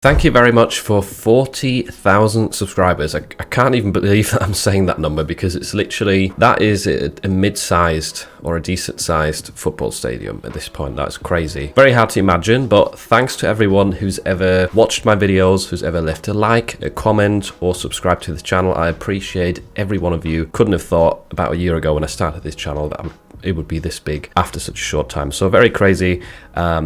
Thank you very much for 40,000 subscribers. I can't even believe that I'm saying that number because it's literally, that is a mid-sized or a decent-sized football stadium at this point. That's crazy. Very hard to imagine, but thanks to everyone who's ever watched my videos, who's ever left a like, a comment, or subscribed to the channel. I appreciate every one of you. Couldn't have thought about a year ago when I started this channel that it would be this big after such a short time. So very crazy.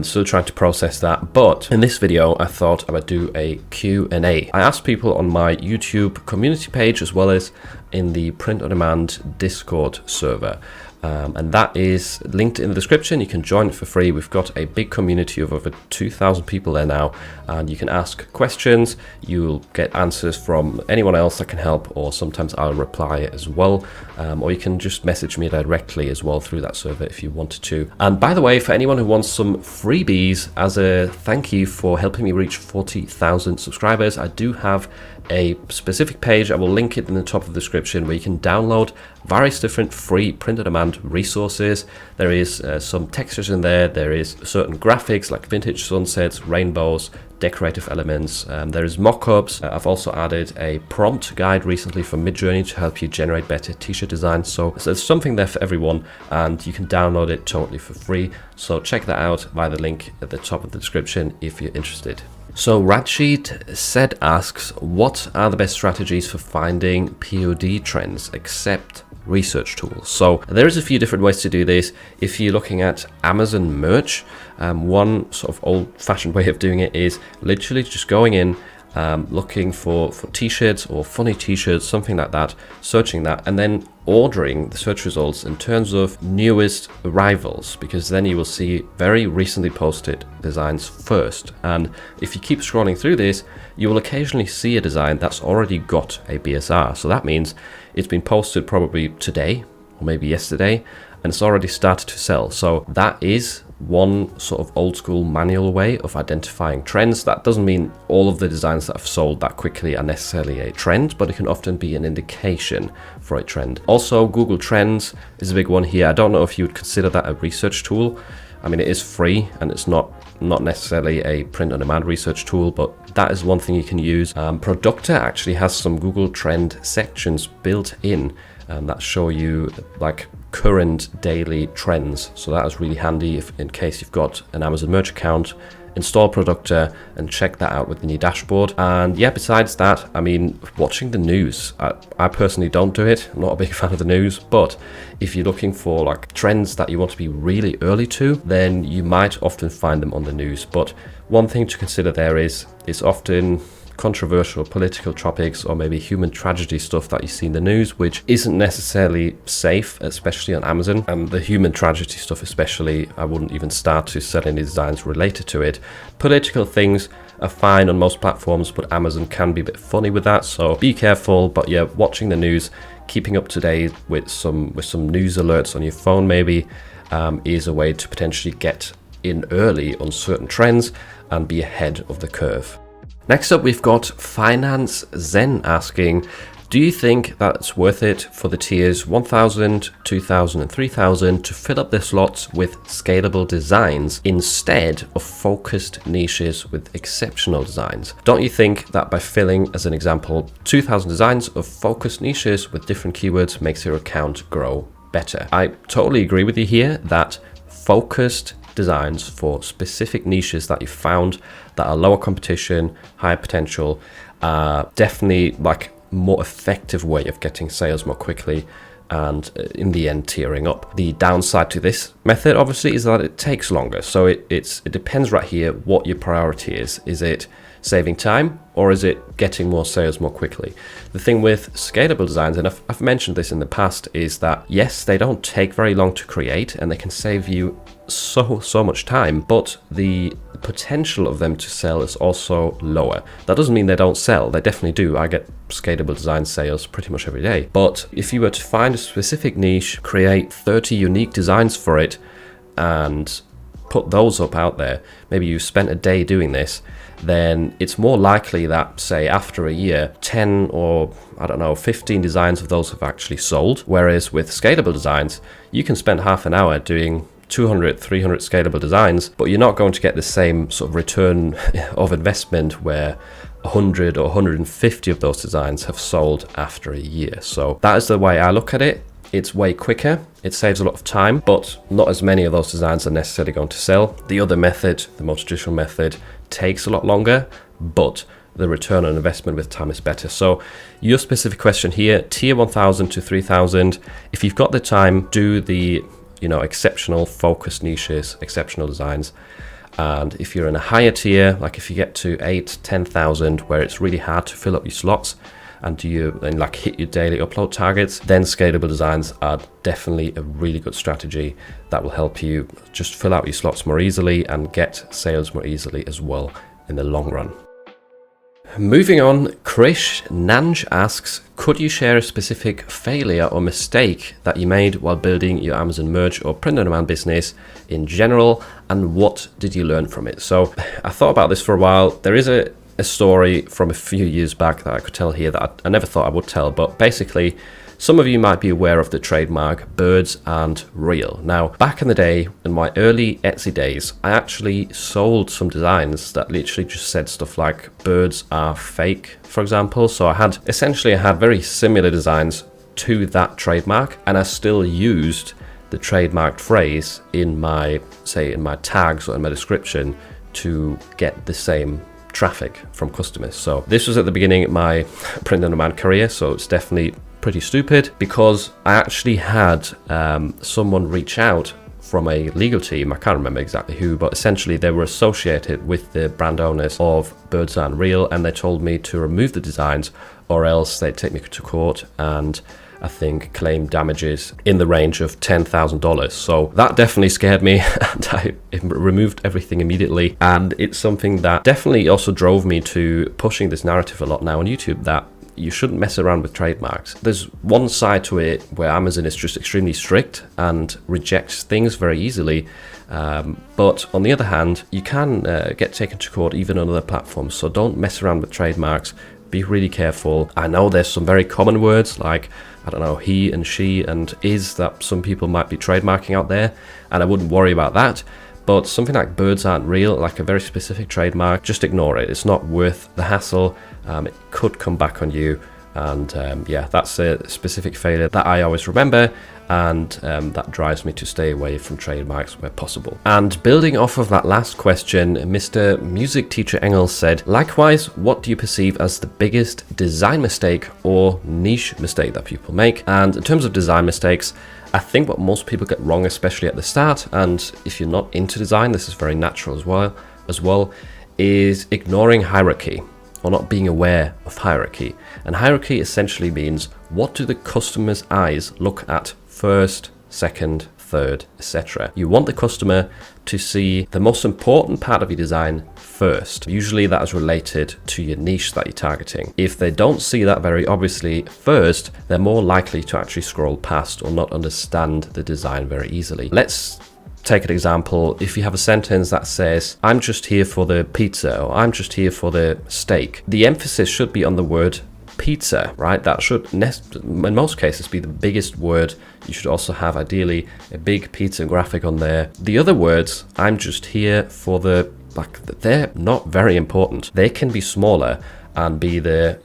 Still trying to process that. But in this video, I thought I would do a Q&A. I asked people on my YouTube community page as well as in the print-on-demand Discord server. And that is linked in the description. You can join it for free. We've got a big community of over 2,000 people there now, and you can ask questions. You'll get answers from anyone else that can help, or sometimes I'll reply as well. Or you can just message me directly as well through that server if you wanted to. And by the way, for anyone who wants some freebies as a thank you for helping me reach 40,000 subscribers, I do have a specific page. I will link it in the top of the description where you can download various different free print-on-demand resources. There is some textures in there. There is certain graphics like vintage sunsets, rainbows, decorative elements. There is mockups. I've also added a prompt guide recently from Midjourney to help you generate better t-shirt designs. So there's something there for everyone, and you can download it totally for free. So check that out via the link at the top of the description if you're interested. So Radsheet said asks, what are the best strategies for finding POD trends except research tools? So there is a few different ways to do this. If you're looking at Amazon merch, one sort of old-fashioned way of doing it is literally just going in, looking for t-shirts or funny t-shirts, something like that, searching that, and then ordering the search results in terms of newest arrivals, because then you will see very recently posted designs first. And if you keep scrolling through this, you will occasionally see a design that's already got a BSR. So that means it's been posted probably today or maybe yesterday, and it's already started to sell. So that is one sort of old school manual way of identifying trends. That doesn't mean all of the designs that have sold that quickly are necessarily a trend, but it can often be an indication for a trend. Also, Google Trends is a big one here. I don't know if you would consider that a research tool. I mean, it is free and it's not necessarily a print-on-demand research tool, but that is one thing you can use. Producta actually has some Google Trend sections built in that show you like current daily trends. So that is really handy if in case you've got an Amazon merch account. Install Producta and check that out within your dashboard. And yeah, besides that, I mean, watching the news, I personally don't do it. I'm not a big fan of the news, but if you're looking for like trends that you want to be really early to, then you might often find them on the news. But one thing to consider there is it's often controversial political topics or maybe human tragedy stuff that you see in the news, which isn't necessarily safe, especially on Amazon. And the human tragedy stuff especially, I wouldn't even start to sell any designs related to it. Political things are fine on most platforms, but Amazon can be a bit funny with that, so be careful. But yeah, watching the news, keeping up to date with some news alerts on your phone maybe is a way to potentially get in early on certain trends and be ahead of the curve. Next up, we've got Finance Zen asking, do you think that's worth it for the tiers 1,000, 2,000 and 3,000 to fill up their slots with scalable designs instead of focused niches with exceptional designs? Don't you think that by filling, as an example, 2,000 designs of focused niches with different keywords makes your account grow better? I totally agree with you here that focused designs for specific niches that you found that are lower competition, higher potential, definitely like more effective way of getting sales more quickly and in the end tiering up. The downside to this method obviously is that it takes longer. So it depends right here what your priority is. Is it saving time or is it getting more sales more quickly? The thing with scalable designs, and I've mentioned this in the past, is that yes, they don't take very long to create and they can save you so much time, but the potential of them to sell is also lower. That doesn't mean they don't sell, they definitely do. I get scalable design sales pretty much every day. But if you were to find a specific niche, create 30 unique designs for it and put those up out there, maybe you spent a day doing this, then it's more likely that, say, after a year, 10 or, I don't know, 15 designs of those have actually sold. Whereas with scalable designs, you can spend half an hour doing 200, 300 scalable designs, but you're not going to get the same sort of return of investment where 100 or 150 of those designs have sold after a year. So that is the way I look at it. It's way quicker, it saves a lot of time, but not as many of those designs are necessarily going to sell. The other method, the more traditional method, takes a lot longer, but the return on investment with time is better. So your specific question here, tier 1000 to 3000, if you've got the time, do the exceptional focused niches, exceptional designs. And if you're in a higher tier, like if you get to 8,000-10,000, where it's really hard to fill up your slots and hit your daily upload targets, then scalable designs are definitely a really good strategy that will help you just fill out your slots more easily and get sales more easily as well in the long run. Moving on, Krish Nanj asks, could you share a specific failure or mistake that you made while building your Amazon merch or print on demand business in general, and what did you learn from it? So I thought about this for a while. There is a story from a few years back that I could tell here that I never thought I would tell, but basically some of you might be aware of the trademark Birds Aren't Real. Now, back in the day, in my early Etsy days, I actually sold some designs that literally just said stuff like birds are fake, for example. So I had very similar designs to that trademark, and I still used the trademarked phrase in my tags or in my description to get the same traffic from customers. So this was at the beginning of my print on demand career, so it's definitely pretty stupid, because I actually had someone reach out from a legal team. I can't remember exactly who, but essentially they were associated with the brand owners of Birds Aren't Real, and they told me to remove the designs or else they'd take me to court and I think claim damages in the range of $10,000. So that definitely scared me, and I removed everything immediately. And it's something that definitely also drove me to pushing this narrative a lot now on YouTube, that you shouldn't mess around with trademarks. There's one side to it where Amazon is just extremely strict and rejects things very easily. But on the other hand, you can get taken to court even on other platforms. So don't mess around with trademarks. Be really careful. I know there's some very common words like, I don't know, he and she and is that some people might be trademarking out there, and I wouldn't worry about that. But something like Birds Aren't Real, like a very specific trademark, just ignore it. It's not worth the hassle. It could come back on you. And that's a specific failure that I always remember, and that drives me to stay away from trademarks where possible. And building off of that last question, Mr. Music Teacher Engels said, likewise, what do you perceive as the biggest design mistake or niche mistake that people make? And in terms of design mistakes, I think what most people get wrong, especially at the start, and if you're not into design, this is very natural as well, is ignoring hierarchy or not being aware of hierarchy. And hierarchy essentially means, what do the customer's eyes look at first, second, third, etc. You want the customer to see the most important part of your design first. Usually that is related to your niche that you're targeting. If they don't see that very obviously first, they're more likely to actually scroll past or not understand the design very easily. Let's take an example. If you have a sentence that says, I'm just here for the pizza, or I'm just here for the steak, the emphasis should be on the word pizza, right? That should, in most cases, be the biggest word. You should also have, ideally, a big pizza graphic on there. The other words, I'm just here for the, they're not very important. They can be smaller and be the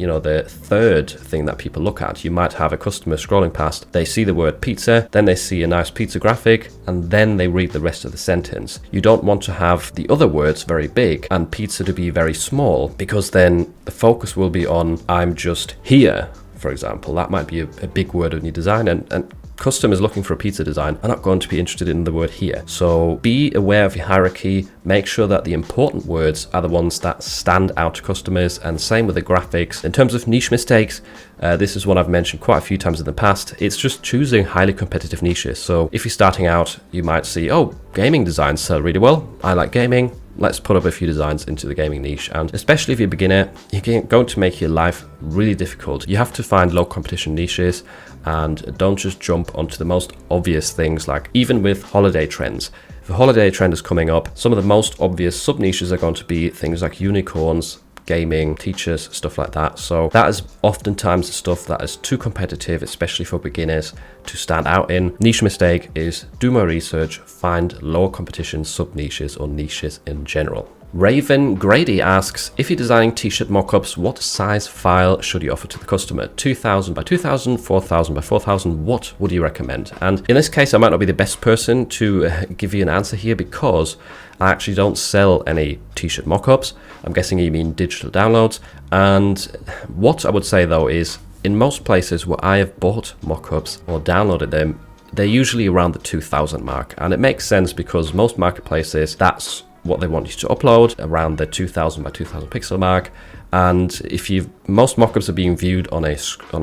third thing that people look at. You might have a customer scrolling past, they see the word pizza, then they see a nice pizza graphic, and then they read the rest of the sentence. You don't want to have the other words very big and pizza to be very small, because then the focus will be on, I'm just here, for example. That might be a big word in your design, and customers looking for a pizza design are not going to be interested in the word here. So be aware of your hierarchy. Make sure that the important words are the ones that stand out to customers, and same with the graphics. In terms of niche mistakes, this is one I've mentioned quite a few times in the past. It's just choosing highly competitive niches. So if you're starting out, you might see, oh, gaming designs sell really well. I like gaming. Let's put up a few designs into the gaming niche. And especially if you're a beginner, you're going to make your life really difficult. You have to find low competition niches, and don't just jump onto the most obvious things. Like even with holiday trends, if a holiday trend is coming up, some of the most obvious sub niches are going to be things like unicorns, gaming, teachers, stuff like that. So that is oftentimes the stuff that is too competitive, especially for beginners, to stand out in. Niche mistake is do more research, find lower competition sub-niches or niches in general. Raven Grady asks, if you're designing t-shirt mockups, what size file should you offer to the customer? 2000 by 2000, 4000 by 4000, what would you recommend? And in this case, I might not be the best person to give you an answer here because I actually don't sell any t-shirt mockups. I'm guessing you mean digital downloads. And what I would say though is, in most places where I have bought mockups or downloaded them, they're usually around the 2000 mark. And it makes sense because most marketplaces, that's what they want you to upload, around the 2000 by 2000 pixel mark. And if most mockups are being viewed on a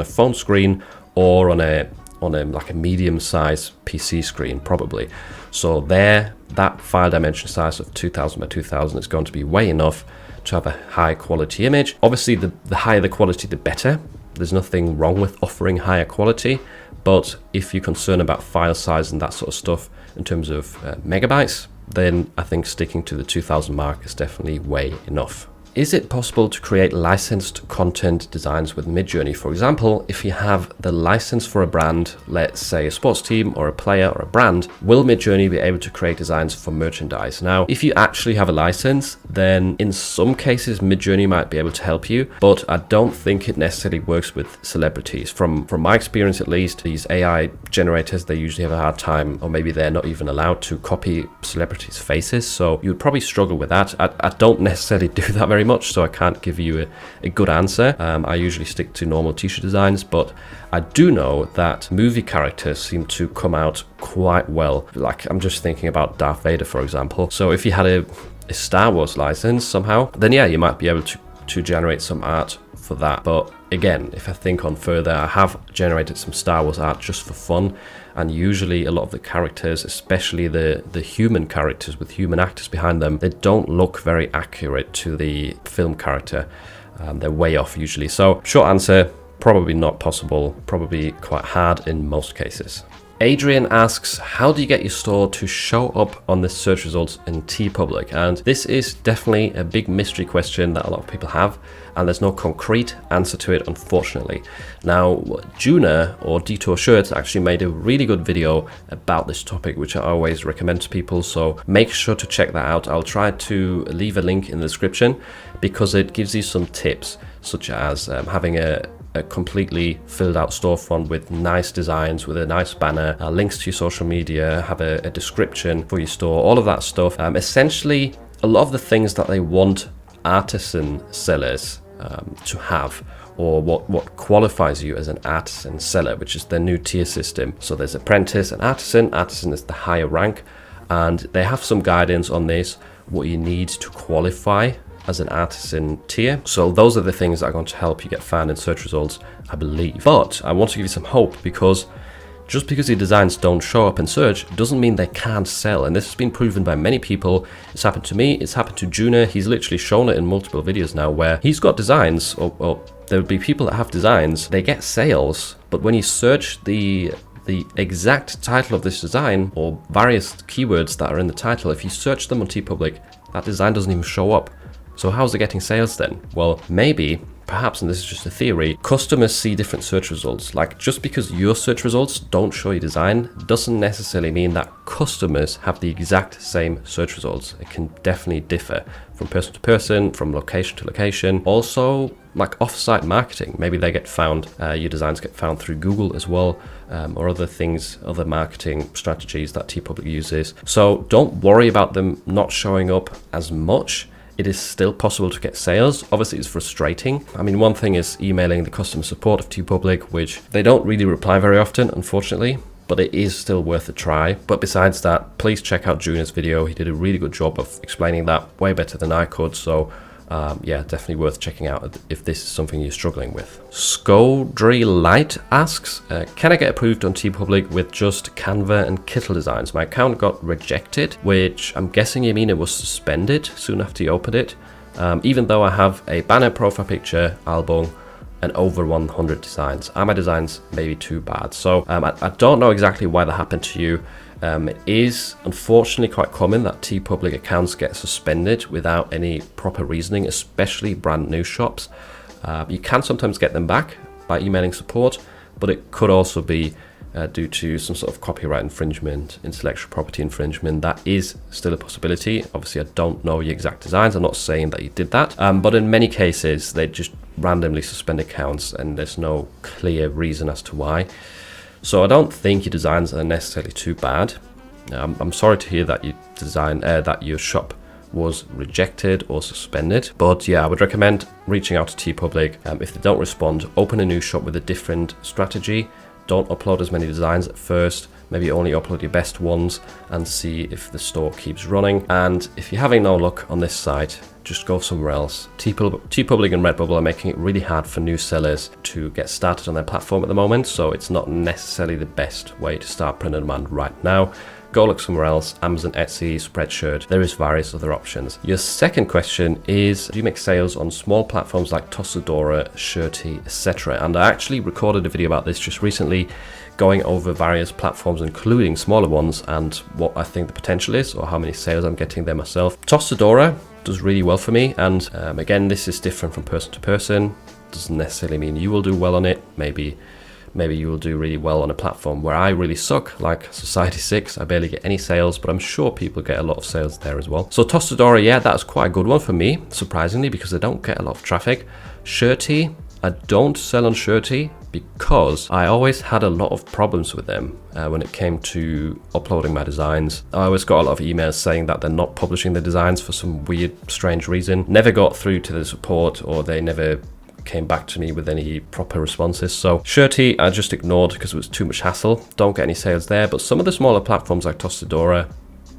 phone screen or on a like a medium size PC screen probably. So that file dimension size of 2000 by 2000 is going to be way enough to have a high quality image. Obviously the higher the quality, the better. There's nothing wrong with offering higher quality, but if you're concerned about file size and that sort of stuff in terms of megabytes, then I think sticking to the 2000 mark is definitely way enough. Is it possible to create licensed content designs with Midjourney? For example, if you have the license for a brand, let's say a sports team or a player or a brand, will Midjourney be able to create designs for merchandise? Now, if you actually have a license, then in some cases Midjourney might be able to help you, but I don't think it necessarily works with celebrities. From my experience at least, these AI generators, they usually have a hard time, or maybe they're not even allowed to copy celebrities' faces, so you'd probably struggle with that. I don't necessarily do that very much, so I can't give you a good answer. I usually stick to normal t-shirt designs, but I do know that movie characters seem to come out quite well. Like, I'm just thinking about Darth Vader, for example. So if you had a Star Wars license somehow, then yeah, you might be able to generate some art for that. But again, if I think on further, I have generated some Star Wars art just for fun, and usually a lot of the characters, especially the human characters with human actors behind them, they don't look very accurate to the film character. They're way off usually. So short answer, probably not possible, probably quite hard in most cases. Adrian asks, how do you get your store to show up on the search results in Teepublic? And this is definitely a big mystery question that a lot of people have, and there's no concrete answer to it, unfortunately. Now, QnA or Detour Shirts actually made a really good video about this topic, which I always recommend to people, so make sure to check that out. I'll try to leave a link in the description because it gives you some tips, such as having a completely filled out storefront with nice designs, with a nice banner, links to your social media, have a description for your store, all of that stuff. Essentially, a lot of the things that they want artisan sellers to have, or what qualifies you as an artisan seller, which is their new tier system. So there's apprentice and artisan. Artisan is the higher rank, and they have some guidance on this, what you need to qualify as an artisan tier. So those are the things that are going to help you get found in search results, I believe. But I want to give you some hope, because just because your designs don't show up in search doesn't mean they can't sell. And this has been proven by many people. It's happened to me, it's happened to QnA. He's literally shown it in multiple videos now, where he's got designs, or there would be people that have designs, they get sales, but when you search the exact title of this design or various keywords that are in the title, if you search them on Teepublic, that design doesn't even show up. So how's it getting sales then? Well, maybe, perhaps, and this is just a theory, customers see different search results. Like, just because your search results don't show your design doesn't necessarily mean that customers have the exact same search results. It can definitely differ from person to person, from location to location. Also, like off-site marketing, maybe they get found, your designs get found through Google as well, or other things, other marketing strategies that Teepublic uses. So don't worry about them not showing up as much. It is still possible to get sales. Obviously, it's frustrating. I mean, one thing is emailing the customer support of Teepublic, which they don't really reply very often, unfortunately, but it is still worth a try. But besides that, please check out QnA's video. He did a really good job of explaining that, way better than I could. So yeah, definitely worth checking out if this is something you're struggling with. Skodry Light asks, can I get approved on Teepublic with just Canva and Kittl Designs? My account got rejected, which I'm guessing you mean it was suspended soon after you opened it, even though I have a banner, profile picture, album, and over 100 designs. Are my designs maybe too bad? So I don't know exactly why that happened to you. It is unfortunately quite common that Teepublic accounts get suspended without any proper reasoning, especially brand new shops. You can sometimes get them back by emailing support, but it could also be due to some sort of copyright infringement, intellectual property infringement. That is still a possibility. Obviously, I don't know your exact designs. I'm not saying that you did that, but in many cases, they just randomly suspend accounts and there's no clear reason as to why. So I don't think your designs are necessarily too bad. I'm sorry to hear that that your shop was rejected or suspended, but yeah, I would recommend reaching out to Teepublic. If they don't respond, open a new shop with a different strategy. Don't upload as many designs at first. Maybe only upload your best ones and see if the store keeps running. And if you're having no luck on this site, just go somewhere else. Teepublic and Redbubble are making it really hard for new sellers to get started on their platform at the moment, so it's not necessarily the best way to start print on demand right now. Go look somewhere else, Amazon, Etsy, Spreadshirt. There is various other options. Your second question is, do you make sales on small platforms like Tossadora, Shirty, etc.? And I actually recorded a video about this just recently, going over various platforms, including smaller ones, and what I think the potential is, or how many sales I'm getting there myself. Tossadora does really well for me, and again, this is different from person to person. Doesn't necessarily mean you will do well on it. Maybe you will do really well on a platform where I really suck, like Society6. I barely get any sales, but I'm sure people get a lot of sales there as well. So Tossadora, yeah, that's quite a good one for me, surprisingly, because I don't get a lot of traffic. Shirty, I don't sell on Shirty because I always had a lot of problems with them when it came to uploading my designs. I always got a lot of emails saying that they're not publishing the designs for some weird, strange reason. Never got through to the support, or they never came back to me with any proper responses. So Shirty I just ignored because it was too much hassle. Don't get any sales there, but some of the smaller platforms like Tossadora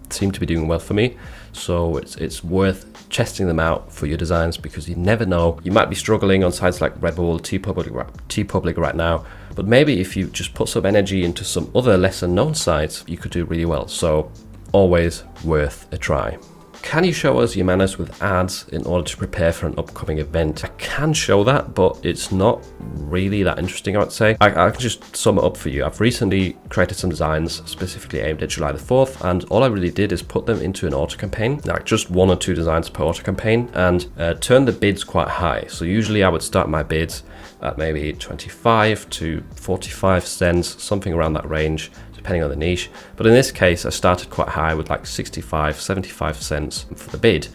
seem to be doing well for me. So it's worth testing them out for your designs, because you never know. You might be struggling on sites like Redbubble, Teepublic right now, but maybe if you just put some energy into some other lesser known sites, you could do really well. So always worth a try. Can you show us your manners with ads in order to prepare for an upcoming event? I can show that, but it's not really that interesting, I would say. I can just sum it up for you. I've recently created some designs specifically aimed at July the 4th, and all I really did is put them into an auto campaign, like just 1 or 2 designs per auto campaign, and turn the bids quite high. So usually I would start my bids at maybe 25 to 45 cents, something around that range, depending on the niche. But in this case, I started quite high with like 65, 75 cents for the bid,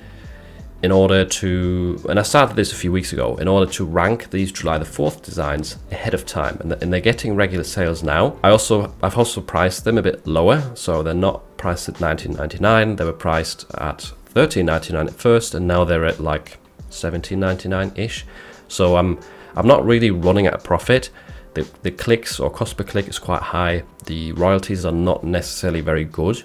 in order to, and I started this a few weeks ago, in order to rank these July the 4th designs ahead of time. And they're getting regular sales now. I've also priced them a bit lower. So they're not priced at $19.99. They were priced at $13.99 at first, and now they're at like $17.99-ish. So I'm not really running at a profit. The clicks or cost per click is quite high. The royalties are not necessarily very good,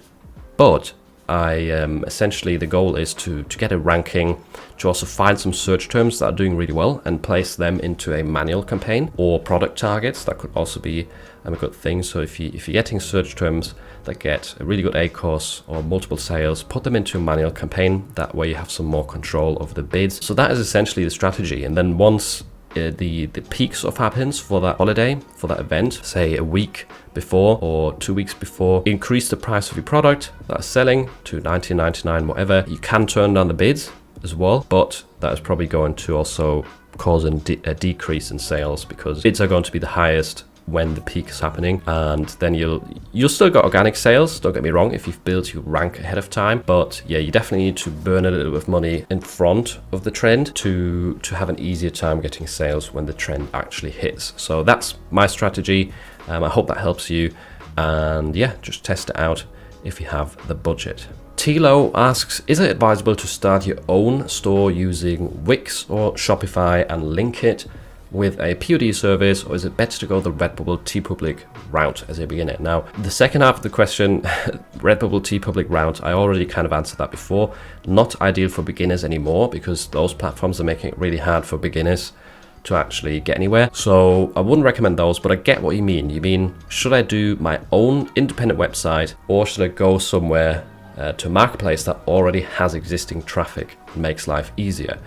but essentially the goal is to get a ranking, to also find some search terms that are doing really well and place them into a manual campaign, or product targets. That could also be a good thing. So if you're getting search terms that get a really good ACOS or multiple sales, put them into a manual campaign. That way you have some more control over the bids. So that is essentially the strategy. And then once the peak sort of happens for that holiday, for that event, say a week before or 2 weeks before, increase the price of your product that's selling to $19.99, whatever. You can turn down the bids as well, but that is probably going to also cause a decrease in sales, because bids are going to be the highest when the peak is happening, and then you'll still got organic sales, don't get me wrong, if you've built your rank ahead of time. But yeah, you definitely need to burn a little bit of money in front of the trend to have an easier time getting sales when the trend actually hits. So that's my strategy. I hope that helps you, and yeah, just test it out if you have the budget. Tilo asks, is it advisable to start your own store using Wix or Shopify and link it with a POD service, or is it better to go the Redbubble Teepublic route as a beginner? Now, the second half of the question, Redbubble Teepublic route, I already kind of answered that before. Not ideal for beginners anymore, because those platforms are making it really hard for beginners to actually get anywhere. So I wouldn't recommend those, but I get what you mean. You mean, should I do my own independent website, or should I go somewhere to a marketplace that already has existing traffic and makes life easier?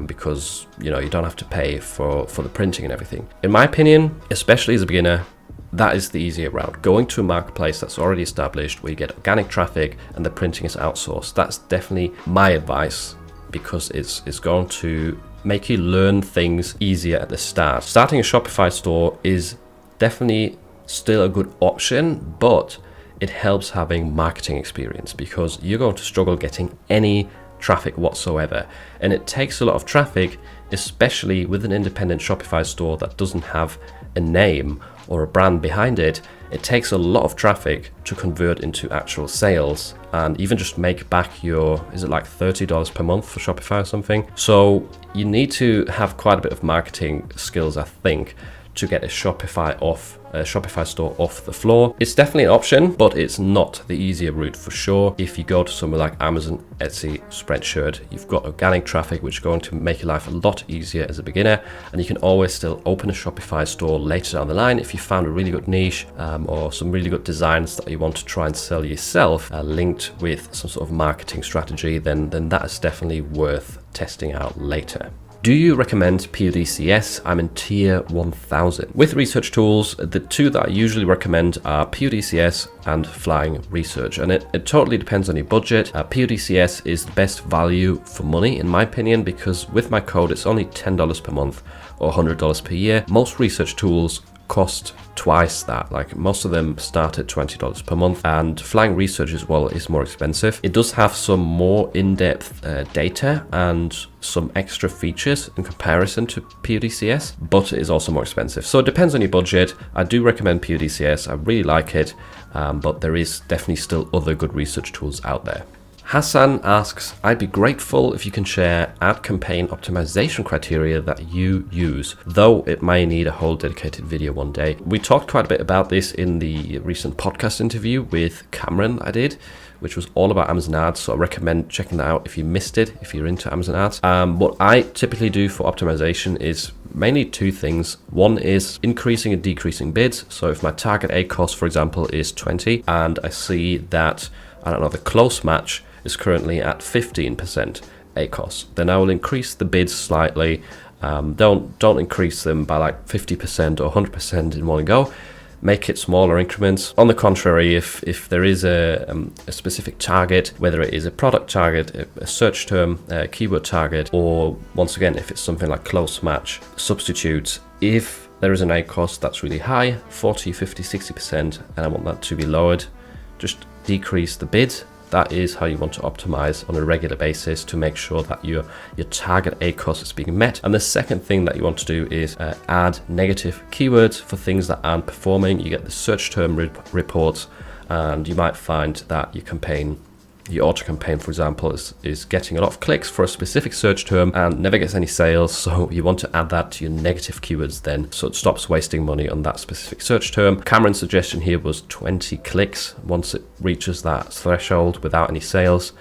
Because you don't have to pay for the printing and everything. In my opinion, especially as a beginner, that is the easier route. Going to a marketplace that's already established, where you get organic traffic and the printing is outsourced. That's definitely my advice, because it's going to make you learn things easier at the start. Starting a Shopify store is definitely still a good option, but it helps having marketing experience, because you're going to struggle getting any traffic whatsoever. And it takes a lot of traffic, especially with an independent Shopify store that doesn't have a name or a brand behind it. It takes a lot of traffic to convert into actual sales and even just make back your, is it like $30 per month for Shopify or something? So you need to have quite a bit of marketing skills, I think, to get a Shopify store off the floor. It's definitely an option, but it's not the easier route for sure. If you go to somewhere like Amazon, Etsy, Spreadshirt, you've got organic traffic, which is going to make your life a lot easier as a beginner, and you can always still open a Shopify store later down the line if you found a really good niche or some really good designs that you want to try and sell yourself, linked with some sort of marketing strategy, then that is definitely worth testing out later. Do you recommend PODcs? I'm in tier 1000. With research tools, the two that I usually recommend are PODcs and Flying Research, and it totally depends on your budget. PODcs is the best value for money in my opinion, because with my code it's only $10 per month or $100 per year. Most research tools cost twice that. Like, most of them start at $20 per month, and Flying Research as well is more expensive. It does have some more in-depth data and some extra features in comparison to PODcs, but it is also more expensive. So it depends on your budget. I do recommend PODcs. I really like it, but there is definitely still other good research tools out there. Hassan asks, I'd be grateful if you can share ad campaign optimization criteria that you use, though it may need a whole dedicated video one day. We talked quite a bit about this in the recent podcast interview with Cameron I did, which was all about Amazon ads. So I recommend checking that out if you missed it, if you're into Amazon ads. What I typically do for optimization is mainly two things. One is increasing and decreasing bids. So if my target ACoS, for example, is 20, and I see that, I don't know, the close match is currently at 15% ACoS, then I will increase the bids slightly. Don't increase them by like 50% or 100% in one go. Make it smaller increments. On the contrary, if there is a specific target, whether it is a product target, a search term, a keyword target, or once again, if it's something like close match, substitutes, if there is an ACoS that's really high, 40, 50, 60%, and I want that to be lowered, just decrease the bids. That is how you want to optimize on a regular basis to make sure that your target ACoS is being met. And the second thing that you want to do is add negative keywords for things that aren't performing. You get the search term reports, and you might find that your auto campaign, for example, is getting a lot of clicks for a specific search term and never gets any sales. So you want to add that to your negative keywords then, so it stops wasting money on that specific search term. Cameron's suggestion here was 20 clicks. Once it reaches that threshold without any sales,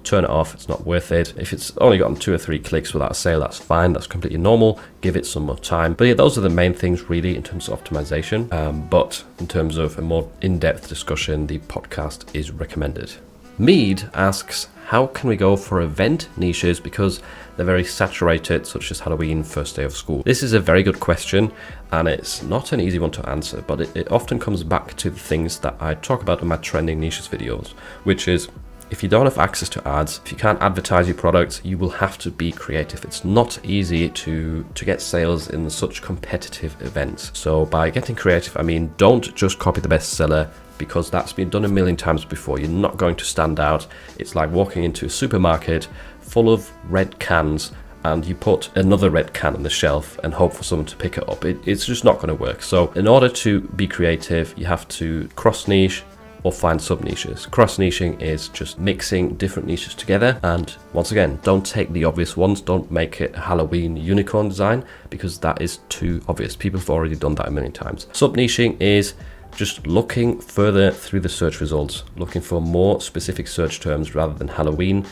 turn it off. It's not worth it. If it's only gotten 2 or 3 clicks without a sale, that's fine. That's completely normal. Give it some more time. But yeah, those are the main things really in terms of optimization. But in terms of a more in-depth discussion, the podcast is recommended. Mead asks, how can we go for event niches because they're very saturated, such as Halloween, first day of school? This is a very good question, and it's not an easy one to answer, but it often comes back to the things that I talk about in my trending niches videos, which is, if you don't have access to ads, if you can't advertise your products, you will have to be creative. It's not easy to get sales in such competitive events. So by getting creative, I mean, don't just copy the bestseller, because that's been done a million times before. You're not going to stand out. It's like walking into a supermarket full of red cans and you put another red can on the shelf and hope for someone to pick it up. It's just not going to work. So in order to be creative, you have to cross niche or find sub niches. Cross niching is just mixing different niches together. And once again, don't take the obvious ones. Don't make it a Halloween unicorn design, because that is too obvious. People have already done that a million times. Sub niching is just looking further through the search results, looking for more specific search terms rather than Halloween.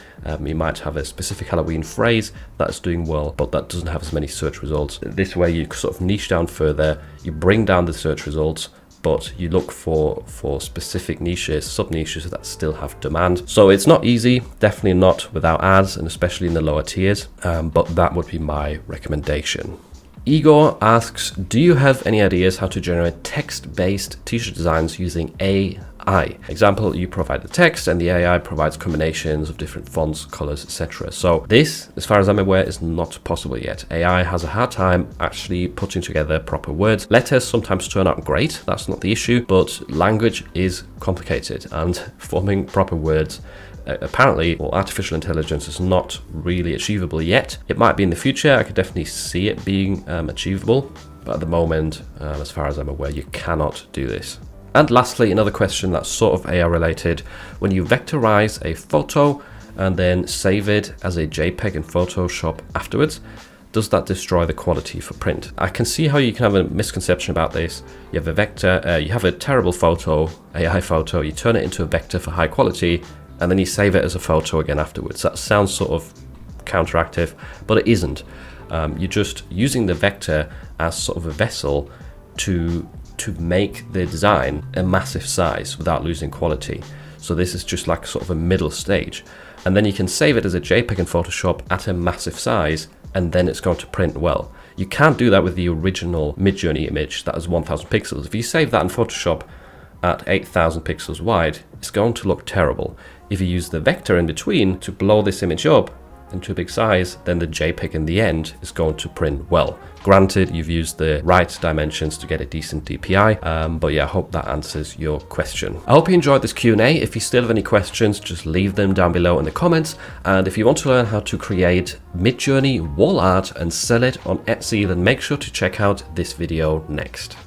You might have a specific Halloween phrase that's doing well, but that doesn't have as many search results. This way you sort of niche down further, you bring down the search results, but you look for specific niches, sub-niches that still have demand. So it's not easy, definitely not without ads, and especially in the lower tiers, but that would be my recommendation. Igor asks, do you have any ideas how to generate text-based t-shirt designs using AI? Example, you provide the text and the AI provides combinations of different fonts, colors, etc. So this, as far as I'm aware, is not possible yet. AI has a hard time actually putting together proper words. Letters sometimes turn out great, that's not the issue, but language is complicated, and forming proper words apparently, well, artificial intelligence is not really achievable yet. It might be in the future. I could definitely see it being achievable, but at the moment, as far as I'm aware, you cannot do this. And lastly, another question that's sort of AI related. When you vectorize a photo and then save it as a JPEG in Photoshop afterwards, does that destroy the quality for print? I can see how you can have a misconception about this. You have a vector, you have a terrible photo, AI photo, you turn it into a vector for high quality, and then you save it as a photo again afterwards. That sounds sort of counteractive, but it isn't. You're just using the vector as sort of a vessel to make the design a massive size without losing quality. So this is just like sort of a middle stage. And then you can save it as a JPEG in Photoshop at a massive size, and then it's going to print well. You can't do that with the original Midjourney image that is 1000 pixels. If you save that in Photoshop at 8000 pixels wide, it's going to look terrible. If you use the vector in between to blow this image up into a big size, then the JPEG in the end is going to print well. Granted, you've used the right dimensions to get a decent DPI, but yeah, I hope that answers your question. I hope you enjoyed this Q&A. If you still have any questions, just leave them down below in the comments. And if you want to learn how to create Midjourney wall art and sell it on Etsy, then make sure to check out this video next.